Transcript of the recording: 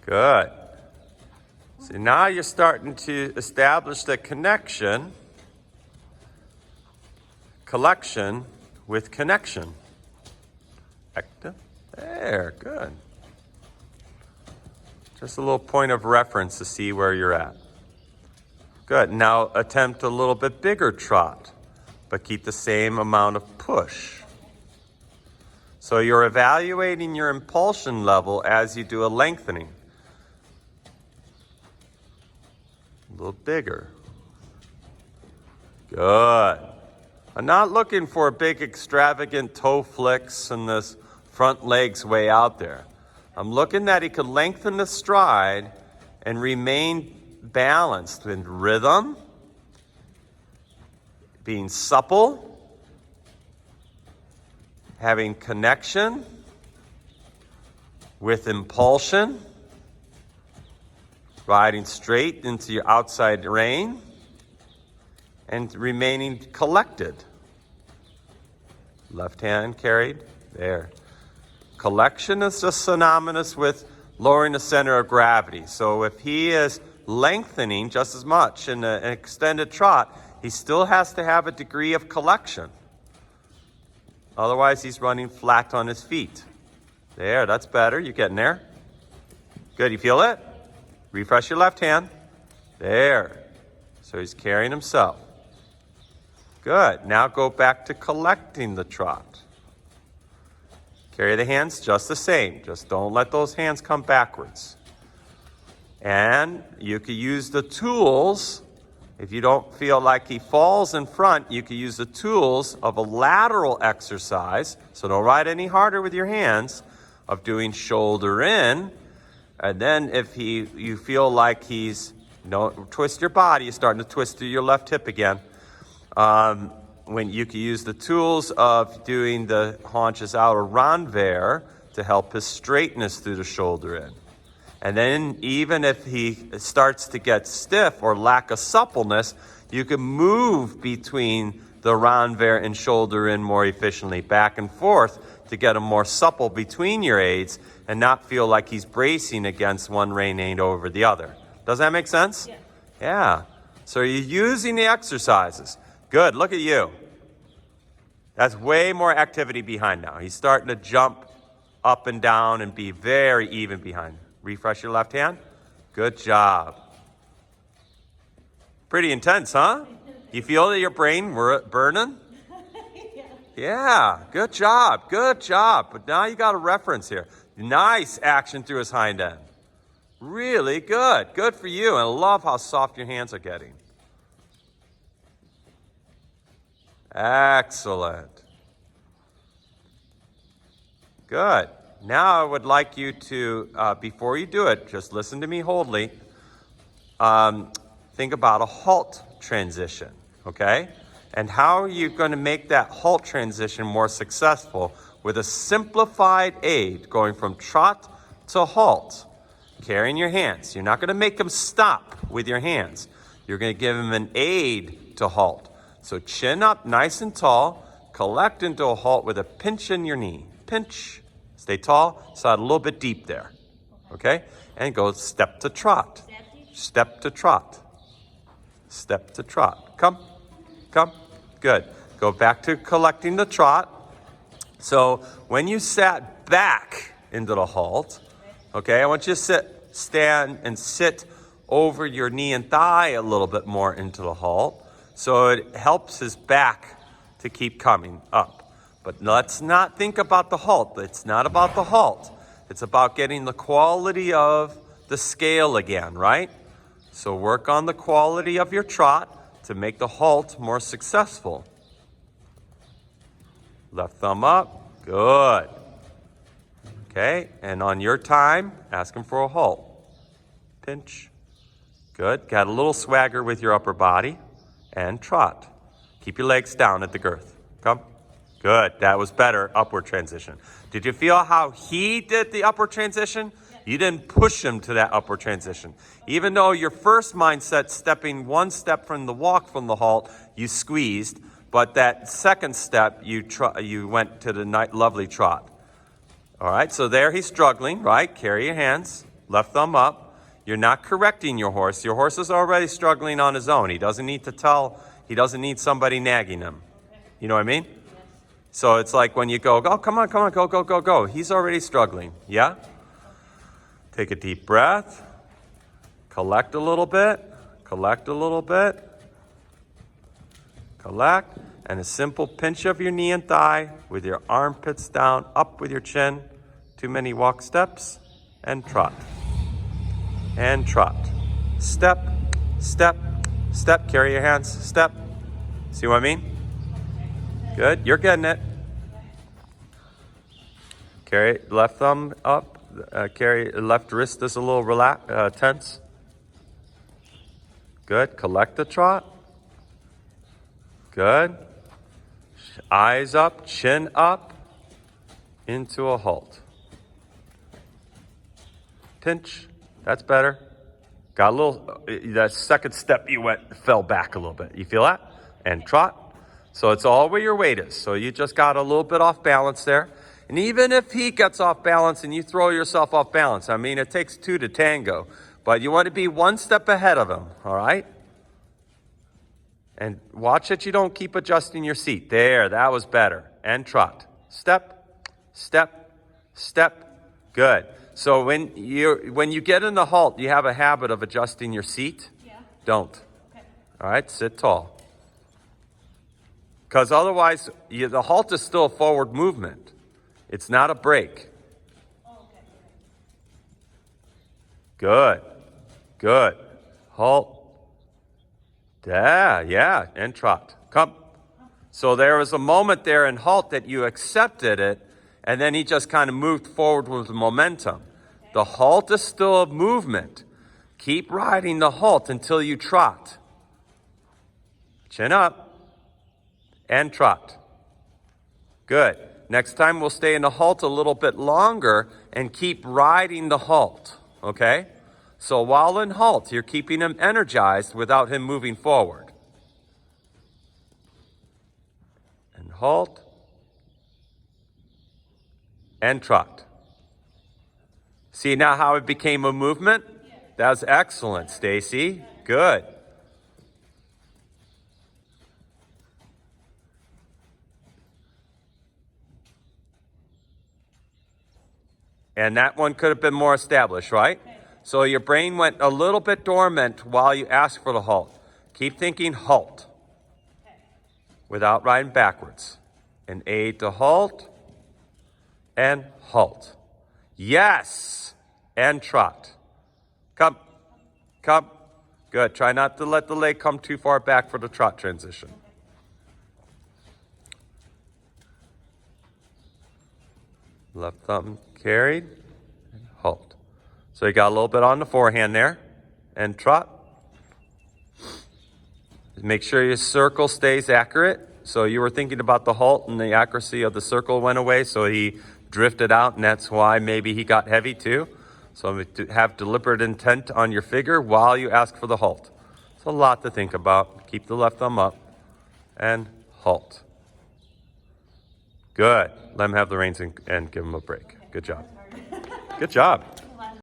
Good. So now you're starting to establish the connection, collection with connection. Active. There, good. Just a little point of reference to see where you're at. Good. Now attempt a little bit bigger trot, but keep the same amount of push. So you're evaluating your impulsion level as you do a lengthening. A little bigger. Good. I'm not looking for big extravagant toe flicks and this front legs way out there. I'm looking that he could lengthen the stride and remain balanced in rhythm, being supple, having connection with impulsion, riding straight into your outside rein, and remaining collected. Left hand carried, there. Collection is just synonymous with lowering the center of gravity. So if he is lengthening just as much in an extended trot, he still has to have a degree of collection. Otherwise, he's running flat on his feet. There, that's better. You're getting there. Good, you feel it? Refresh your left hand. There. So he's carrying himself. Good. Now go back to collecting the trot. Carry the hands just the same. Just don't let those hands come backwards. And you could use the tools. If you don't feel like he falls in front, you could use the tools of a lateral exercise. So don't ride any harder with your hands, of doing shoulder in. And then if you feel like he's, twist your body, you're starting to twist through your left hip again. When you can use the tools of doing the haunches out or renvers to help his straightness through the shoulder in. And then even if he starts to get stiff or lack of suppleness, you can move between the renvers and shoulder in more efficiently, back and forth, to get him more supple between your aids and not feel like he's bracing against one rein aid over the other. Does that make sense? Yeah. Yeah. So you're using the exercises. Good, look at you. That's way more activity behind now. He's starting to jump up and down and be very even behind. Refresh your left hand. Good job. Pretty intense, huh? You feel that your brain burning? Yeah, good job, good job. But now you got a reference here. Nice action through his hind end. Really good. Good for you. And I love how soft your hands are getting. Excellent. Good. Now I would like you to, before you do it, just listen to me wholly. Think about a halt transition, okay? And how are you going to make that halt transition more successful with a simplified aid going from trot to halt? Carrying your hands. You're not going to make them stop with your hands. You're going to give them an aid to halt. So chin up nice and tall, collect into a halt with a pinch in your knee. Pinch, stay tall, slide a little bit deep there, okay? And go step to trot, step to trot, step to trot. Come, good. Go back to collecting the trot. So when you sat back into the halt, okay, I want you to stand and sit over your knee and thigh a little bit more into the halt. So it helps his back to keep coming up. But let's not think about the halt. It's not about the halt. It's about getting the quality of the scale again, right? So work on the quality of your trot to make the halt more successful. Left thumb up. Good. Okay, and on your time, ask him for a halt. Pinch. Good. Got a little swagger with your upper body. And trot. Keep your legs down at the girth. Come. Good. That was better. Upward transition. Did you feel how he did the upward transition? You didn't push him to that upward transition. Even though your first mindset, stepping one step from the walk from the halt, you squeezed. But that second step, you went to the lovely trot. All right. So there he's struggling, right? Carry your hands. Left thumb up. You're not correcting your horse. Your horse is already struggling on his own. He doesn't need to tell, he doesn't need somebody nagging him. You know what I mean? So it's like when you go, oh, come on, go, go, go, go. He's already struggling. Yeah? Take a deep breath. Collect a little bit. Collect a little bit. Collect. And a simple pinch of your knee and thigh with your armpits down, up with your chin. Too many walk steps. And trot. And trot. Step, step, step. Carry your hands. Step. See what I mean? Good. You're getting it. Carry left thumb up. Carry left wrist is a little tense. Good. Collect the trot. Good. Eyes up, chin up, into a halt. Pinch. That's better. Got a little, that second step you fell back a little bit. You feel that? And trot. So it's all where your weight is. So you just got a little bit off balance there. And even if he gets off balance and you throw yourself off balance, I mean, it takes two to tango. But you want to be one step ahead of him, all right? And watch that you don't keep adjusting your seat. There, that was better. And trot. Step, step, step. Good. So when you get in the halt, you have a habit of adjusting your seat? Yeah. Don't. Okay. All right, sit tall. Because otherwise, the halt is still a forward movement. It's not a break. Oh, okay. Good. Good. Halt. Yeah, and trot. Come. So there was a moment there in halt that you accepted it, and then he just kind of moved forward with momentum. Okay. The halt is still a movement. Keep riding the halt until you trot. Chin up and trot. Good. Next time we'll stay in the halt a little bit longer and keep riding the halt, okay? So while in halt, you're keeping him energized without him moving forward. And halt. And trot. See now how it became a movement? That was excellent, Stacy. Good. And that one could have been more established, right? So your brain went a little bit dormant while you asked for the halt. Keep thinking halt without riding backwards. An aid to halt and halt. Yes, and trot. Come, come. Good. Try not to let the leg come too far back for the trot transition. Left thumb carried and halt. So you got a little bit on the forehand there. And trot. Make sure your circle stays accurate. So you were thinking about the halt and the accuracy of the circle went away. So he drifted out, and that's why maybe he got heavy too. So have deliberate intent on your figure while you ask for the halt. It's a lot to think about. Keep the left thumb up and halt. Good. Let him have the reins and give him a break. Good job. Good job.